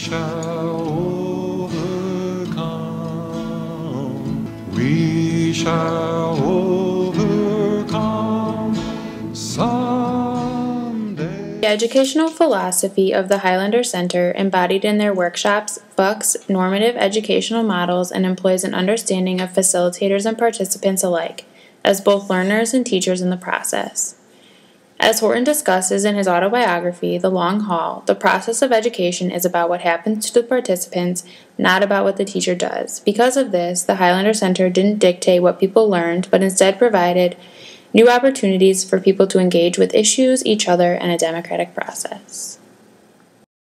shall overcome. We shall overcome someday. The educational philosophy of the Highlander Center, embodied in their workshops, books, normative educational models, and employs an understanding of facilitators and participants alike, as both learners and teachers in the process. As Horton discusses in his autobiography, The Long Haul, the process of education is about what happens to the participants, not about what the teacher does. Because of this, the Highlander Center didn't dictate what people learned, but instead provided new opportunities for people to engage with issues, each other, and a democratic process.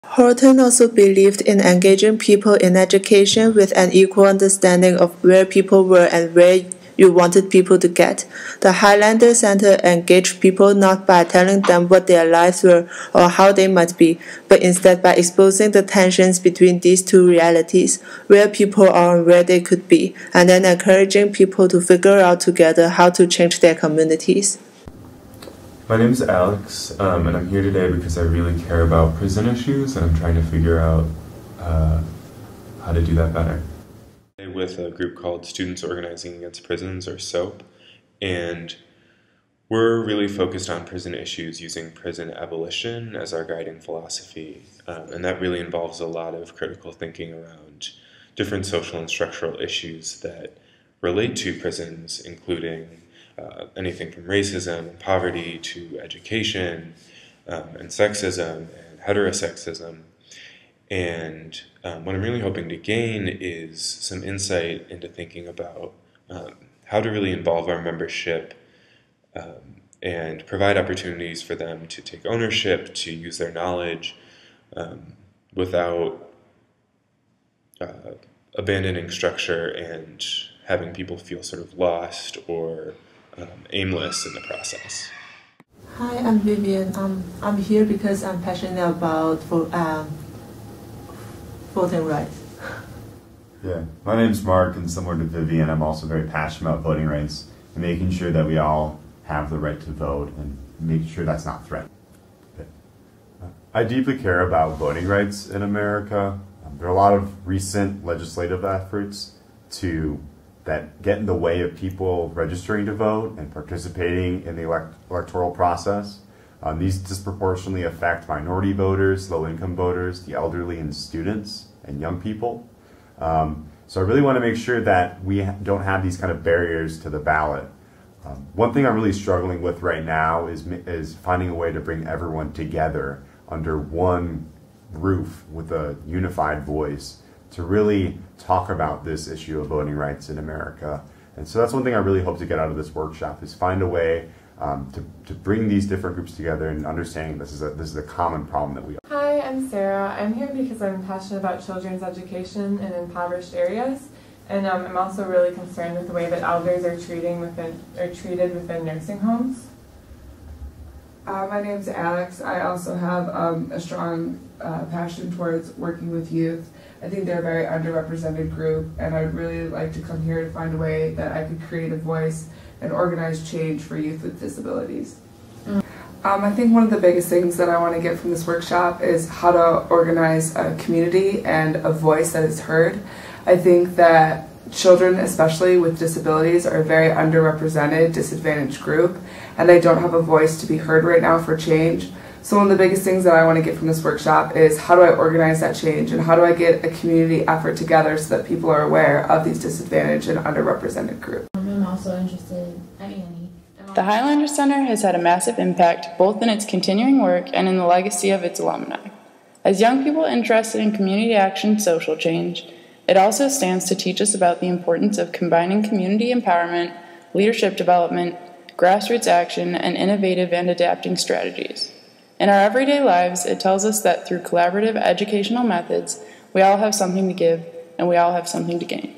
Horton also believed in engaging people in education with an equal understanding of where people were and where you wanted people to get. The Highlander Center engaged people not by telling them what their lives were or how they might be, but instead by exposing the tensions between these two realities, where people are and where they could be, and then encouraging people to figure out together how to change their communities. My name is Alex, and I'm here today because I really care about prison issues, and I'm trying to figure out how to do that better. With a group called Students Organizing Against Prisons, or SOAP, and we're really focused on prison issues using prison abolition as our guiding philosophy, and that really involves a lot of critical thinking around different social and structural issues that relate to prisons, including anything from racism and poverty to education and sexism and heterosexism. And what I'm really hoping to gain is some insight into thinking about how to really involve our membership and provide opportunities for them to take ownership, to use their knowledge without abandoning structure and having people feel sort of lost or aimless in the process. Hi, I'm Vivian. I'm here because I'm passionate about voting rights. Yeah, my name's Mark, and similar to Vivian, I'm also very passionate about voting rights and making sure that we all have the right to vote and making sure that's not threatened. I deeply care about voting rights in America. There are a lot of recent legislative efforts that get in the way of people registering to vote and participating in the electoral process. These disproportionately affect minority voters, low-income voters, the elderly, and students, and young people. So I really want to make sure that we don't have these kind of barriers to the ballot. One thing I'm really struggling with right now is finding a way to bring everyone together under one roof with a unified voice to really talk about this issue of voting rights in America. And so that's one thing I really hope to get out of this workshop, is find a way to bring these different groups together and understanding this is a common problem that we have. Hi, I'm Sarah. I'm here because I'm passionate about children's education in impoverished areas, and I'm also really concerned with the way that elders are treated within nursing homes. My name's Alex. I also have a strong passion towards working with youth. I think they're a very underrepresented group, and I'd really like to come here to find a way that I could create a voice and organize change for youth with disabilities. I think one of the biggest things that I want to get from this workshop is how to organize a community and a voice that is heard. I think that children, especially with disabilities, are a very underrepresented, disadvantaged group, and they don't have a voice to be heard right now for change. So one of the biggest things that I want to get from this workshop is how do I organize that change, and how do I get a community effort together so that people are aware of these disadvantaged and underrepresented groups. I'm also interested. The Highlander Center has had a massive impact both in its continuing work and in the legacy of its alumni. As young people interested in community action social change, it also stands to teach us about the importance of combining community empowerment, leadership development, grassroots action, and innovative and adapting strategies. In our everyday lives, it tells us that through collaborative educational methods, we all have something to give and we all have something to gain.